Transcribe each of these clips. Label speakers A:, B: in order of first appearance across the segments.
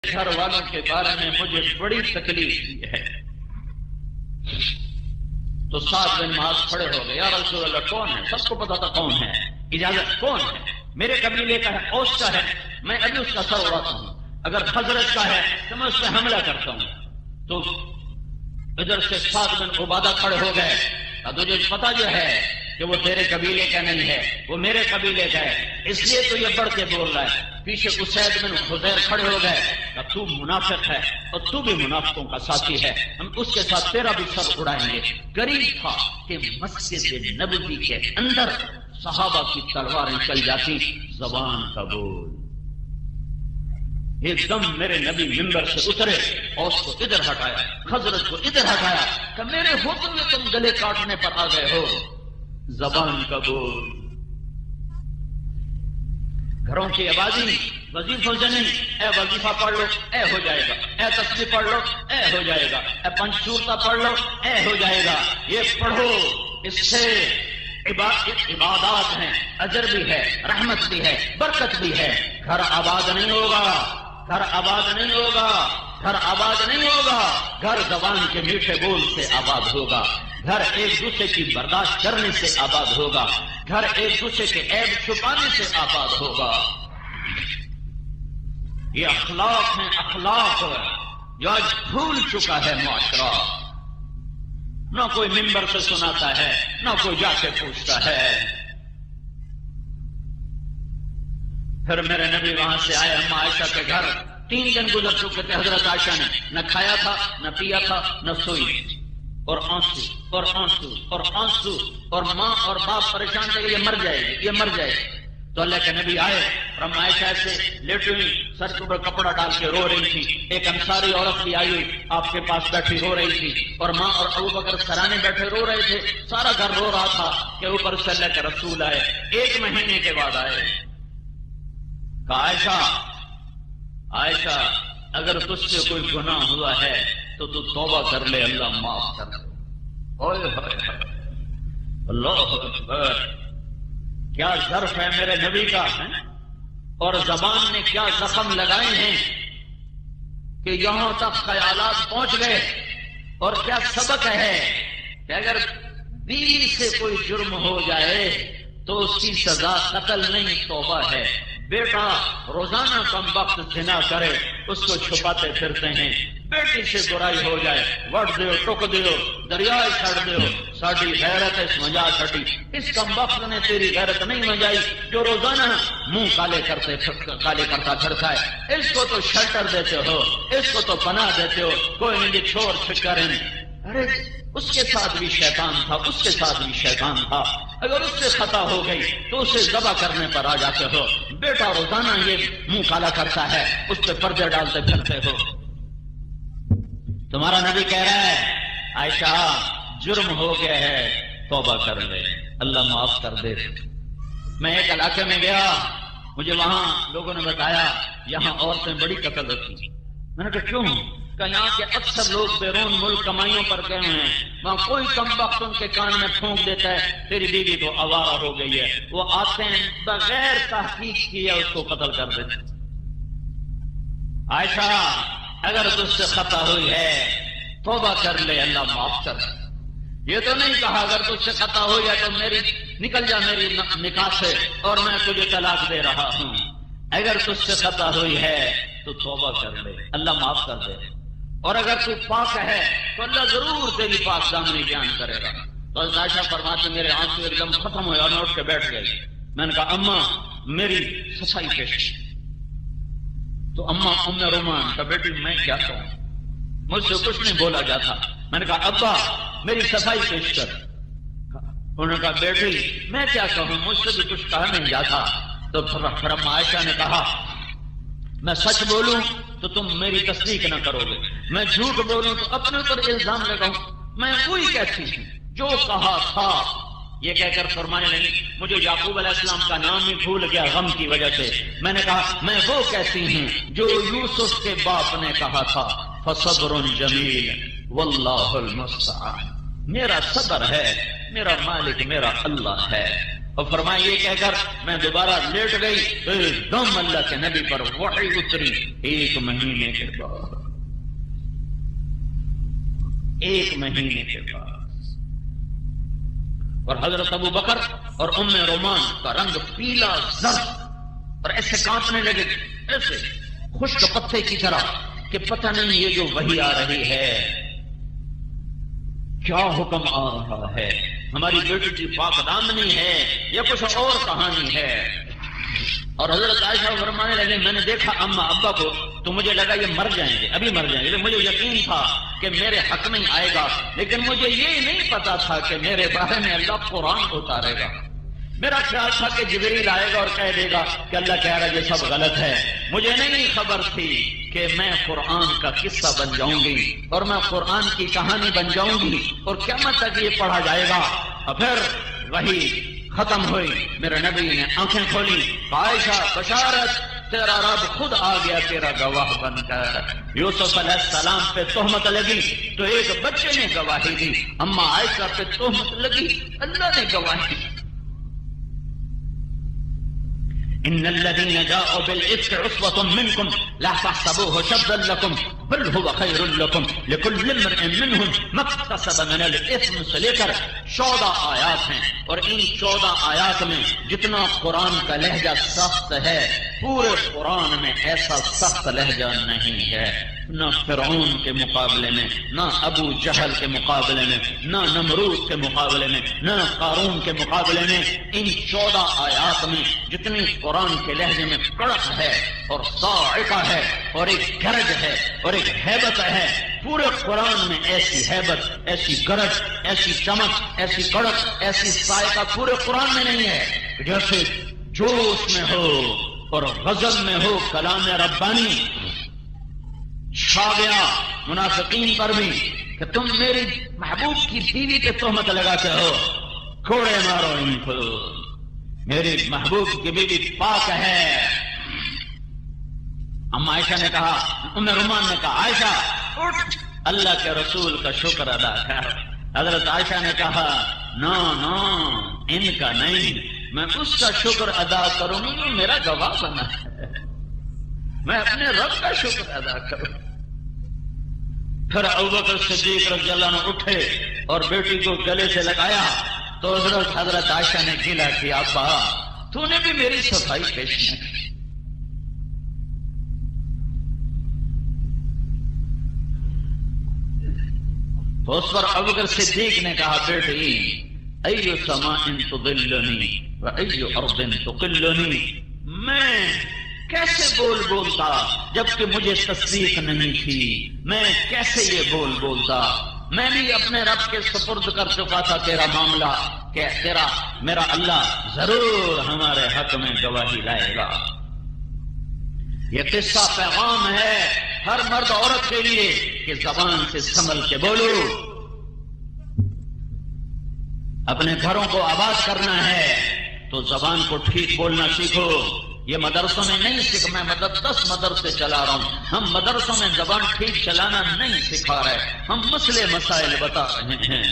A: گھر والوں کے بارے میں مجھے بڑی تکلیف ہوئی ہے۔ تو سعد بن معاذ کھڑے ہو گئے، یا رسول اللہ کون ہے؟ سب کو پتا تھا کون ہے، اجازت کون ہے؟ میرے قبیلے کا ہے، اوس کا ہے، میں ابھی اس کا سر اڑاتا ہوں، اگر خزرج کا ہے تو میں اس پہ حملہ کرتا ہوں۔ تو ادھر سے سعد بن عبادہ کھڑے ہو گئے، تجھے پتا جو ہے کہ وہ تیرے قبیلے کا نہیں ہے، وہ میرے قبیلے کا ہے، اس لیے تو یہ بڑھ کے بول رہا ہے۔ پیچھے اسید بن حضیر کھڑے ہو گئے کہ تو منافق ہے اور تو بھی منافقوں کا ساتھی ہے، ہم اس کے ساتھ تیرا بھی سر اڑائیں گے۔ قریب تھا کہ مسجد نبوی کے اندر صحابہ کی تلواریں چل جاتی، زبان کا بول۔ ایک دم میرے نبی منبر سے اترے، اوس کو ادھر ہٹایا، خزرج کو ادھر ہٹایا کہ میرے حکم میں تم گلے کاٹنے پر آ گئے ہو، زبان کا بول۔ گھروں کی آبادی وظیفوں سے نہیں، اے وظیفہ پڑھ لو اے ہو جائے گا، اے تسبیح پڑھ لو اے ہو جائے گا، اے پنچورتا پڑھ لو اے ہو جائے گا۔ یہ پڑھو، اس سے عبادات ہیں، اجر بھی ہے، رحمت بھی ہے، برکت بھی ہے۔ گھر آباد نہیں ہوگا، گھر آباد نہیں ہوگا، گھر آباد نہیں ہوگا، گھر زبان کے میٹھے بول سے آباد ہوگا، گھر ایک دوسرے کی برداشت کرنے سے آباد ہوگا، گھر ایک دوسرے کے عیب چھپانے سے آباد ہوگا۔ یہ اخلاق ہیں، اخلاق جو آج بھول چکا ہے معاشرہ۔ نہ کوئی منبر سے سناتا ہے، نہ کوئی جا کے پوچھتا ہے۔ پھر میرے نبی وہاں سے آئے اما عائشہ کے گھر، 3 دن گزر چکے تھے، حضرت عائشہ نے نہ کھایا تھا، نہ پیا تھا، نہ سوئی، اور آنسو اور آنسو اور آنسو، اور ماں اور باپ پریشان تھے کہ یہ مر جائے گی، یہ مر جائے گی۔ تو اللہ کے نبی آئے اور اما عائشہ سے لیٹی ہوئی سر کے اوپر کپڑا ڈال کے رو رہی تھی۔ ایک انصاری عورت بھی آئی ہوئی آپ کے پاس بیٹھی رو رہی تھی، اور ماں اور ابو بکر سرانے بیٹھے رو رہے تھے۔ سارا گھر رو رہا تھا کہ اوپر سے اللہ کے رسول آئے، 1 مہینے کے بعد آئے۔ کہا عائشہ، عائشہ اگر تجھ سے کوئی گناہ ہوا ہے تو تو توبہ کر لے، اللہ معاف کر دے۔ اوئے ہوئے اللہ اکبر، کیا ظرف ہے میرے نبی کا ہے، اور زبان نے کیا زخم لگائے ہیں کہ یہاں تک خیالات پہنچ گئے۔ اور کیا سبق ہے کہ اگر بیوی سے کوئی جرم ہو جائے تو اس کی سزا قتل نہیں، توبہ ہے۔ بیٹا روزانہ کم وقت زنا کرے، اس کو چھپاتے پھرتے ہیں، بیٹی سے برائی ہو جائے وٹ دیو، ٹک دیو، دریائے چھڑ دیو، ساڑی غیرت اس مجا چھٹی۔ اس کم وقت نے تیری غیرت نہیں مجائی جو روزانہ منہ کالے کرتا پھرتا ہے۔ اس کو تو شیلٹر دیتے ہو، اس کو تو پناہ دیتے ہو، کوئی نہیں چھوڑ چھکر۔ ارے اس کے ساتھ بھی شیطان تھا، اس کے ساتھ بھی شیطان تھا، اگر اس سے خطا ہو گئی تو اسے ذبح کرنے پر آ جاتے ہو۔ بیٹا روزانہ یہ منہ کالا کرتا ہے، اس پہ پردے ڈالتے پھرتے ہو۔ تمہارا نبی کہہ رہا ہے عائشہ جرم ہو گیا ہے، توبہ کر لے، اللہ معاف کر دے۔ میں ایک علاقے میں گیا، مجھے وہاں لوگوں نے بتایا یہاں عورتیں بڑی قتل ہوتی۔ میں نے کہا کیوں؟ کہ یہاں کے اکثر لوگ بیرون ملک کمائیوں پر گئے ہیں، وہاں کوئی کم وقت ان کے کان میں پھونک دیتا ہے تیری بیوی تو آوارہ ہو گئی ہے، وہ آتے ہیں بغیر تحقیق کیے اس کو قتل کر دیتے۔ عائشہ اگر تجھ سے خطا ہوئی ہے توبہ کر لے، اللہ معاف کر۔ یہ تو نہیں کہا اگر تجھ سے خطا ہو جائے تو میری نکل جا میری نکاح سے اور میں تجھے طلاق دے رہا ہوں۔ اگر تجھ سے خطا ہوئی ہے تو توبہ کر لے، اللہ معاف کر دے، اور اگر تو پاک ہے تو اللہ ضرور تیری پاک دامنی بیان کرے گا۔ تو عائشہ فرماتے میرے آنسو ایک دم ختم ہوئے اور میں اٹھ کے بیٹھ گئی۔ میں نے کہا اماں میری صفائی پیش۔ تو اماں ام رومان کا بیٹی میں کیا کہوں، مجھ سے کچھ نہیں بولا جاتا۔ میں نے کہا ابا میری صفائی پیش کر۔ انہوں نے کہا بیٹی میں کیا کہوں، مجھ سے بھی کچھ کہا نہیں جاتا۔ تو پھر اما عائشہ نے کہا میں سچ بولوں تو تم میری تصدیق نہ کرو گے، میں جھوٹ بولوں تو اپنے اوپر الزام لگاؤں، میں وہی کہتی ہوں جو کہا تھا۔ یہ کہہ کر فرمانے لگی مجھے یعقوب علیہ السلام کا نام ہی بھول گیا غم کی وجہ سے۔ میں نے کہا میں وہ کہتی ہوں جو یوسف کے باپ نے کہا تھا، فصبر جمیل واللہ المستعان۔ میرا صبر ہے، میرا مالک میرا اللہ ہے، اور فرمایا یہ کہہ کر میں دوبارہ لیٹ گئی تو ایک دم اللہ کے نبی پر وحی اتری 1 مہینے کے بعد، 1 مہینے کے بعد۔ اور حضرت ابو بکر اور ام رومان کا رنگ پیلا زرد اور ایسے کانپنے لگے، ایسے خشک پتے کی طرح کہ پتہ نہیں یہ جو وحی آ رہی ہے کیا حکم آ رہا ہے، ہماری بیٹی کی پاک دامنی ہے یا کچھ اور کہانی ہے۔ اور حضرت عائشہ فرمانے لگے میں نے دیکھا اماں ابا کو تو مجھے لگا یہ مر جائیں گے، ابھی مر جائیں گے، مجھے یقین تھا کہ میرے حق میں آئے گا، لیکن مجھے یہ نہیں پتا تھا کہ میرے بارے میں اللہ قرآن اتارے گا۔ میرا خیال تھا کہ جبریل آئے گا اور کہہ دے گا کہ اللہ کہہ رہا ہے یہ سب غلط ہے، مجھے نہیں خبر تھی کہ میں قرآن کا قصہ بن جاؤں گی اور میں قرآن کی کہانی بن جاؤں گی اور قیامت تک یہ پڑھا جائے گا۔ اور پھر وہی ختم ہوئی، میرے نبی نے آنکھیں کھولی، عائشہ بشارت تیرا رب خود آ گیا تیرا گواہ بن کر۔ یوسف علیہ السلام پہ تہمت لگی تو ایک بچے نے گواہی دی، اما عائشہ پہ تہمت لگی اللہ نے گواہی دی۔ ان الذين جاءوا بالافك عصبة منكم لا تحسبوه شرا لكم بل هو خير لكم لكل امرئ منهم ما اكتسب من الاثم سے لے کر 14 آیات ہیں، اور ان 14 آیات میں جتنا قرآن کا لہجہ سخت ہے پورے قرآن میں ایسا سخت لہجہ نہیں ہے، نہ فرعون کے مقابلے میں، نہ ابو جہل کے مقابلے میں، نہ نمرود کے مقابلے میں، نہ قارون کے مقابلے میں۔ ان 14 آیات میں جتنی قرآن کے لہجے میں کڑک ہے اور صاعقہ ہے اور ایک گرج ہے اور ایک ہیبت ہے، پورے قرآن میں ایسی ہیبت، ایسی گرج، ایسی چمک، ایسی کڑک، ایسی صاعقہ پورے قرآن میں نہیں ہے۔ جیسے جوش میں ہو اور غضب میں ہو کلام ربانی چھا گیا منافقین پر بھی کہ تم میری محبوب کی بیوی پہ تہمت لگاتے ہو، کوڑے مارو ان کو، میری محبوب کی بیوی پاک ہے۔ اما عائشہ نے کہا، ام رومان نے کہا عائشہ اٹھ اللہ کے رسول کا شکر ادا کر۔ حضرت عائشہ نے کہا نا نا ان کا نہیں، میں اس کا شکر ادا کروں گی جو میرا گواہ بنا ہے، میں اپنے رب کا شکر ادا کروں۔ پھر ابوبکر صدیق رضی اللہ عنہ اٹھے اور بیٹی کو گلے سے لگایا تو حضرت عائشہ نے گلا کیا ابا تو نے بھی میری صفائی پیش نہ کی۔ تو اس پر ابوبکر صدیق نے کہا بیٹی ایو سماء تضلنی و ایو ارض تقلنی، میں کیسے بولتا جبکہ مجھے تصدیق نہیں تھی، میں کیسے یہ بولتا، میں بھی اپنے رب کے سپرد کر چکا تھا تیرا معاملہ کہ میرا اللہ ضرور ہمارے حق میں گواہی لائے گا۔ یہ قصہ پیغام ہے ہر مرد عورت کے لیے کہ زبان سے سنبھل کے بولو، اپنے گھروں کو آباد کرنا ہے تو زبان کو ٹھیک بولنا سیکھو۔ یہ مدرسوں میں نہیں سیکھ، میں 10 مدرسے چلا رہا ہوں، ہم مدرسوں میں زبان ٹھیک چلانا نہیں سکھا رہے، ہم مسئلے مسائل بتا رہے ہیں۔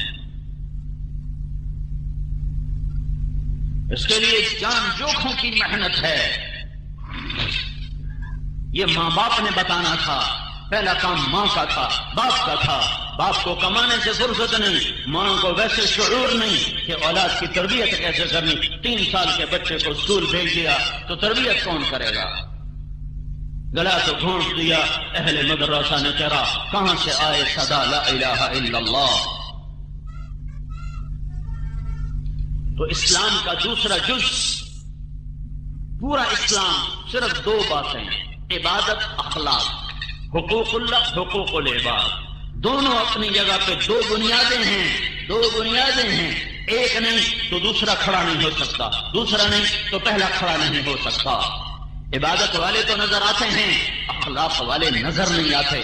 A: اس کے لیے جان جوکھوں کی محنت ہے، یہ ماں باپ نے بتانا تھا، پہلا کام ماں کا تھا، باپ کا تھا۔ باپ کو کمانے سے فرصت نہیں، ماں کو ویسے شعور نہیں کہ اولاد کی تربیت کیسے کرنی۔ 3 سال کے بچے کو اسکول بھیج دیا تو تربیت کون کرے گا؟ گلا تو گھونٹ دیا، اہل مدرسہ نے کہا کہاں سے آئے صدا لا الہ الا اللہ۔ تو اسلام کا دوسرا جز، پورا اسلام صرف 2 باتیں، عبادت، اخلاق، حقوق اللہ، حقوق العباد، دونوں اپنی جگہ پہ 2 بنیادیں ہیں، 2 بنیادیں ہیں، ایک نہیں تو دوسرا کھڑا نہیں ہو سکتا، دوسرا نہیں تو پہلا کھڑا نہیں ہو سکتا۔ عبادت والے تو نظر آتے ہیں، اخلاق والے نظر نہیں آتے،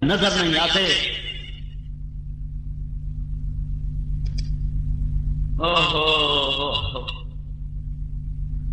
A: نظر نہیں آتے۔ اوہو